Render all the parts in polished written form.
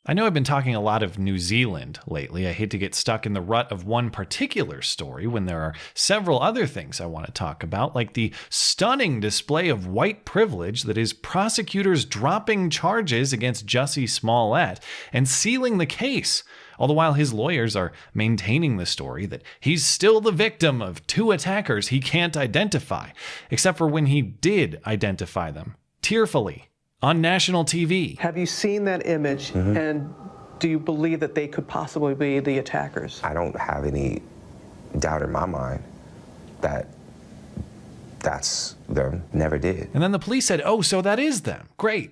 I know I've been talking a lot of New Zealand lately. I hate to get stuck in the rut of one particular story when there are several other things I want to talk about, like the stunning display of white privilege that is prosecutors dropping charges against Jussie Smollett and sealing the case, all the while his lawyers are maintaining the story that he's still the victim of two attackers he can't identify, except for when he did identify them, tearfully, on national TV. Have you seen that image, and do you believe that they could possibly be the attackers? I don't have any doubt in my mind that that's them. Never did. And then the police said, oh, so that is them. Great.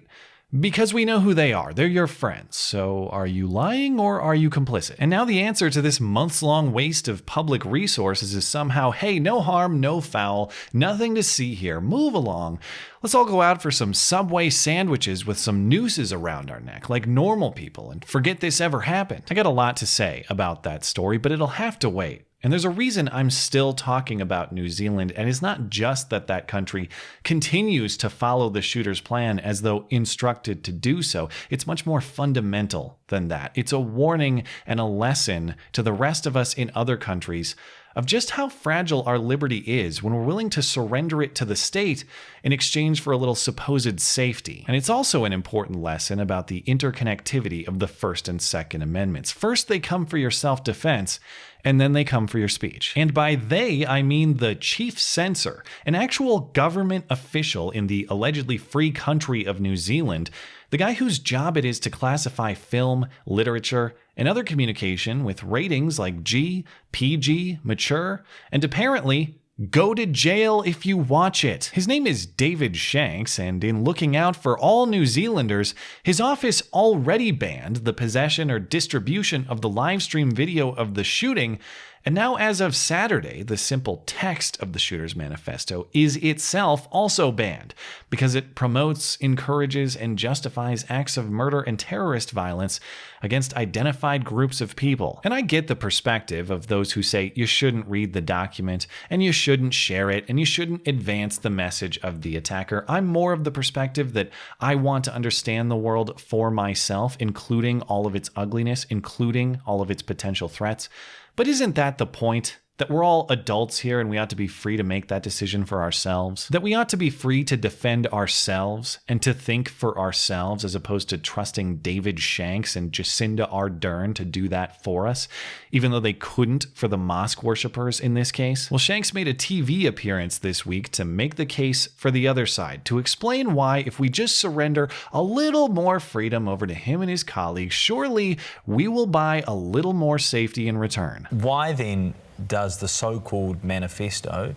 Because we know who they are. They're your friends. So are you lying or are you complicit? And now the answer to this months-long waste of public resources is somehow, hey, no harm, no foul, nothing to see here, move along. Let's all go out for some Subway sandwiches with some nooses around our neck, like normal people, and forget this ever happened. I got a lot to say about that story, but it'll have to wait. And there's a reason I'm still talking about New Zealand, and it's not just that that country continues to follow the shooter's plan as though instructed to do so. It's much more fundamental than that. It's a warning and a lesson to the rest of us in other countries of just how fragile our liberty is when we're willing to surrender it to the state in exchange for a little supposed safety. And it's also an important lesson about the interconnectivity of the First and Second Amendments. First, they come for your self-defense, and then they come for your speech. And by they, I mean the chief censor, an actual government official in the allegedly free country of New Zealand, the guy whose job it is to classify film, literature, and other communication with ratings like G, PG, mature, and apparently go to jail if you watch it. His name is David Shanks, and in looking out for all New Zealanders, his office already banned the possession or distribution of the live stream video of the shooting. And now, as of Saturday, the simple text of the shooter's manifesto is itself also banned because it promotes, encourages, and justifies acts of murder and terrorist violence against identified groups of people. And I get the perspective of those who say you shouldn't read the document, and you shouldn't share it, and you shouldn't advance the message of the attacker. I'm more of the perspective that I want to understand the world for myself, including all of its ugliness, including all of its potential threats. But isn't that the point? That we're all adults here and we ought to be free to make that decision for ourselves? That we ought to be free to defend ourselves and to think for ourselves as opposed to trusting David Shanks and Jacinda Ardern to do that for us, even though they couldn't for the mosque worshippers in this case? Well, Shanks made a TV appearance this week to make the case for the other side, to explain why if we just surrender a little more freedom over to him and his colleagues, surely we will buy a little more safety in return. Why then does the so-called manifesto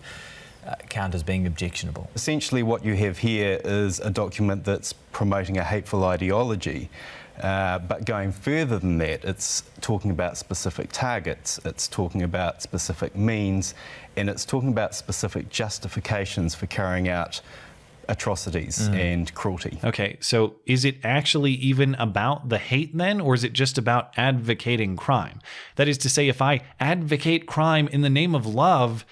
count as being objectionable? Essentially what you have here is a document that's promoting a hateful ideology, but going further than that, it's talking about specific targets, it's talking about specific means, and it's talking about specific justifications for carrying out atrocities and cruelty. Okay, so is it actually even about the hate then, or is it just about advocating crime? That is to say, if I advocate crime in the name of love,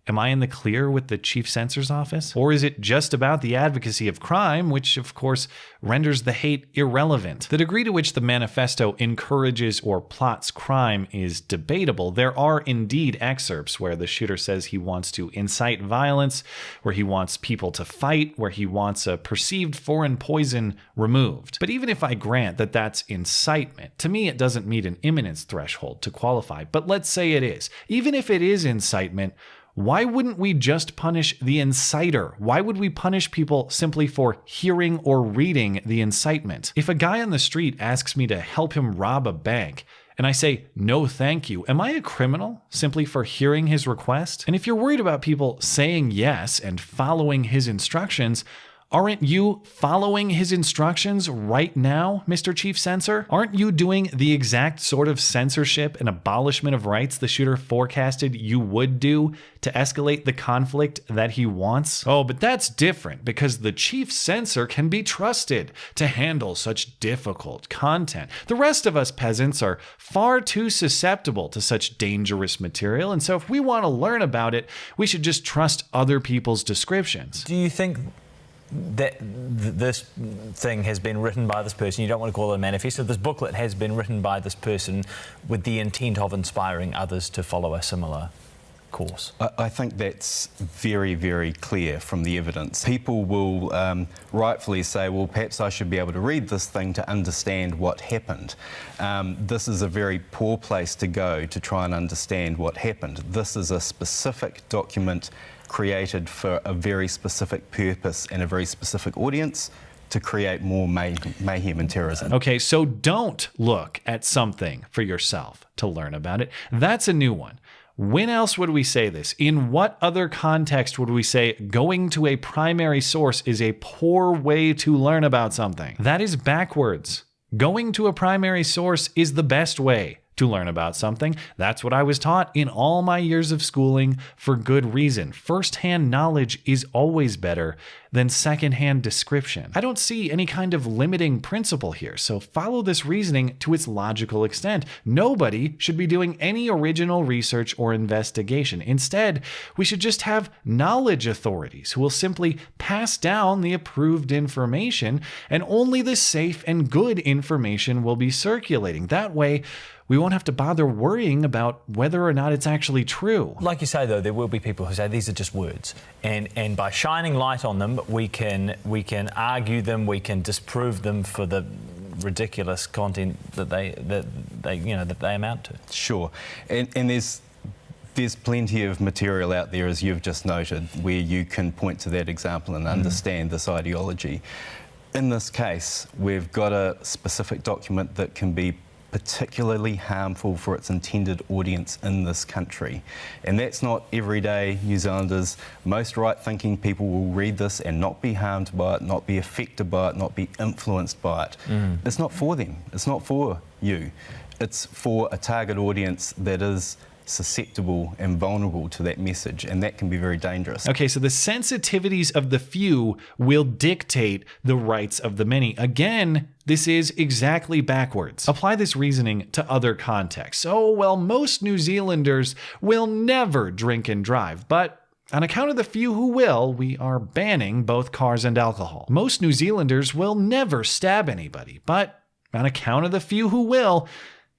am I in the clear with the chief censor's office? Or is it just about the advocacy of crime, which of course renders the hate irrelevant? The degree to which the manifesto encourages or plots crime is debatable. There are indeed excerpts where the shooter says he wants to incite violence, where he wants people to fight, where he wants a perceived foreign poison removed. But even if I grant that that's incitement, to me it doesn't meet an imminence threshold to qualify. But let's say it is. Even if it is incitement, why wouldn't we just punish the inciter? Why would we punish people simply for hearing or reading the incitement? If a guy on the street asks me to help him rob a bank, and I say, no thank you, am I a criminal simply for hearing his request? And if you're worried about people saying yes and following his instructions, aren't you following his instructions right now, Mr. Chief Censor? Aren't you doing the exact sort of censorship and abolishment of rights the shooter forecasted you would do to escalate the conflict that he wants? Oh, but that's different because the chief censor can be trusted to handle such difficult content. The rest of us peasants are far too susceptible to such dangerous material, and so if we want to learn about it, we should just trust other people's descriptions. Do you think this thing has been written by this person. You don't want to call it a manifesto. This booklet has been written by this person with the intent of inspiring others to follow a similar course. I think that's very, very clear from the evidence. People will rightfully say, well, perhaps I should be able to read this thing to understand what happened. This is a very poor place to go to try and understand what happened. This is a specific document created for a very specific purpose and a very specific audience to create more mayhem and terrorism. Okay, so don't look at something for yourself to learn about it. That's a new one. When else would we say this? In what other context would we say going to a primary source is a poor way to learn about something? That is backwards. Going to a primary source is the best way to learn about something. That's what I was taught in all my years of schooling for good reason. First-hand knowledge is always better than second-hand description. I don't see any kind of limiting principle here, so follow this reasoning to its logical extent. Nobody should be doing any original research or investigation. Instead, we should just have knowledge authorities who will simply pass down the approved information, and only the safe and good information will be circulating. That way, we won't have to bother worrying about whether or not it's actually true. Like you say, though, there will be people who say these are just words, and by shining light on them, we can argue them, we can disprove them for the ridiculous content that they amount to. Sure, and there's plenty of material out there, as you've just noted, where you can point to that example and understand this ideology. In this case, we've got a specific document that can be particularly harmful for its intended audience in this country. And that's not everyday New Zealanders. Most right-thinking people will read this and not be harmed by it, not be affected by it, not be influenced by it. It's not for them. It's not for you. It's for a target audience that is susceptible and vulnerable to that message, and that can be very dangerous. Okay, so the sensitivities of the few will dictate the rights of the many. Again, this is exactly backwards. Apply this reasoning to other contexts. Oh, well, most New Zealanders will never drink and drive, but on account of the few who will, we are banning both cars and alcohol. Most New Zealanders will never stab anybody, but on account of the few who will,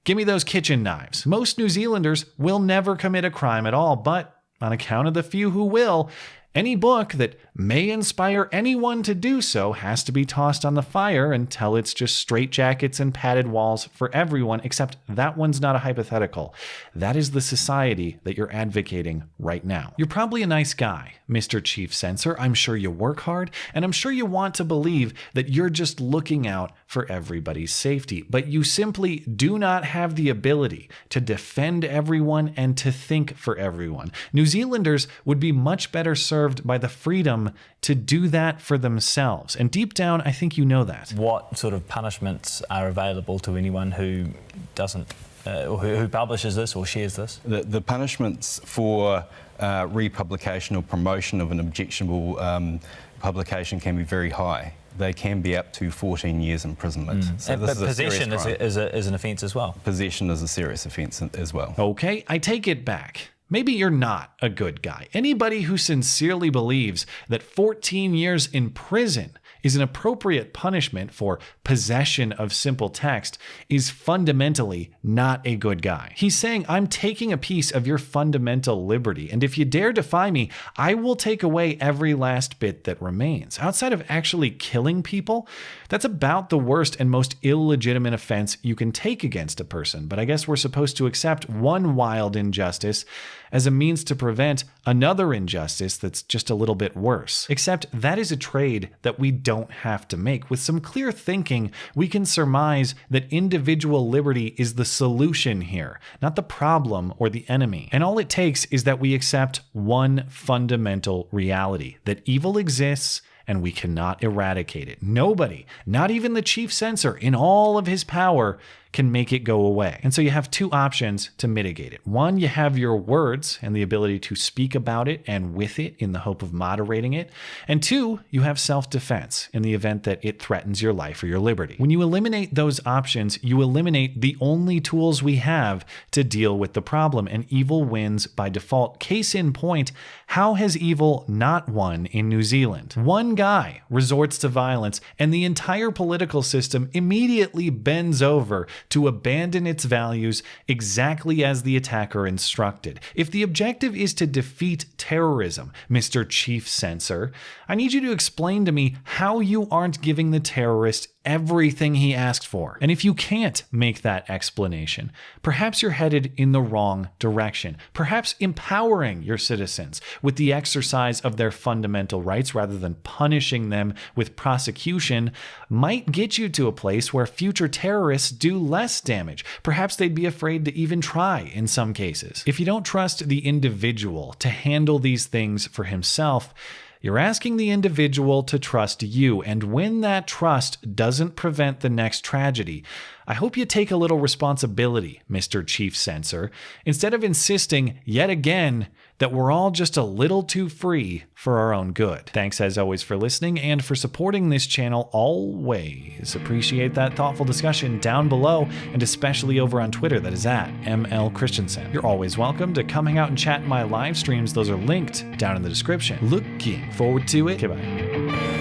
give me those kitchen knives. Most New Zealanders will never commit a crime at all, but on account of the few who will, any book that may inspire anyone to do so has to be tossed on the fire until it's just straitjackets and padded walls for everyone, except that one's not a hypothetical. That is the society that you're advocating right now. You're probably a nice guy, Mr. Chief Censor. I'm sure you work hard, and I'm sure you want to believe that you're just looking out for everybody's safety, but you simply do not have the ability to defend everyone and to think for everyone. New Zealanders would be much better served by the freedom to do that for themselves. And deep down, I think you know that. What sort of punishments are available to anyone who doesn't, or who publishes this or shares this? The punishments for republication or promotion of an objectionable publication can be very high. They can be up to 14 years imprisonment. So this but possession is an offence as well. Possession is a serious offence as well. Okay, I take it back. Maybe you're not a good guy. Anybody who sincerely believes that 14 years in prison is an appropriate punishment for possession of simple text is fundamentally not a good guy. He's saying, I'm taking a piece of your fundamental liberty, and if you dare defy me, I will take away every last bit that remains. Outside of actually killing people, that's about the worst and most illegitimate offense you can take against a person. But I guess we're supposed to accept one wild injustice as a means to prevent another injustice that's just a little bit worse. Except that is a trade that we don't have to make. With some clear thinking, we can surmise that individual liberty is the solution here, not the problem or the enemy. And all it takes is that we accept one fundamental reality, that evil exists and we cannot eradicate it. Nobody, not even the chief censor in all of his power, can make it go away. And so you have two options to mitigate it. One, you have your words and the ability to speak about it and with it in the hope of moderating it. And two, you have self-defense in the event that it threatens your life or your liberty. When you eliminate those options, you eliminate the only tools we have to deal with the problem, and evil wins by default. Case in point, how has evil not won in New Zealand? One guy resorts to violence, and the entire political system immediately bends over to abandon its values exactly as the attacker instructed. If the objective is to defeat terrorism, Mr. Chief Censor, I need you to explain to me how you aren't giving the terrorist everything he asked for. And if you can't make that explanation, perhaps you're headed in the wrong direction. Perhaps empowering your citizens with the exercise of their fundamental rights rather than punishing them with prosecution might get you to a place where future terrorists do less damage. Perhaps they'd be afraid to even try in some cases. If you don't trust the individual to handle these things for himself, you're asking the individual to trust you, and when that trust doesn't prevent the next tragedy, I hope you take a little responsibility, Mr. Chief Censor, instead of insisting yet again that we're all just a little too free for our own good. Thanks as always for listening and for supporting this channel always. Appreciate that thoughtful discussion down below, and especially over on Twitter, that is at ML Christiansen. You're always welcome to come hang out and chat in my live streams. Those are linked down in the description. Looking forward to it. Goodbye.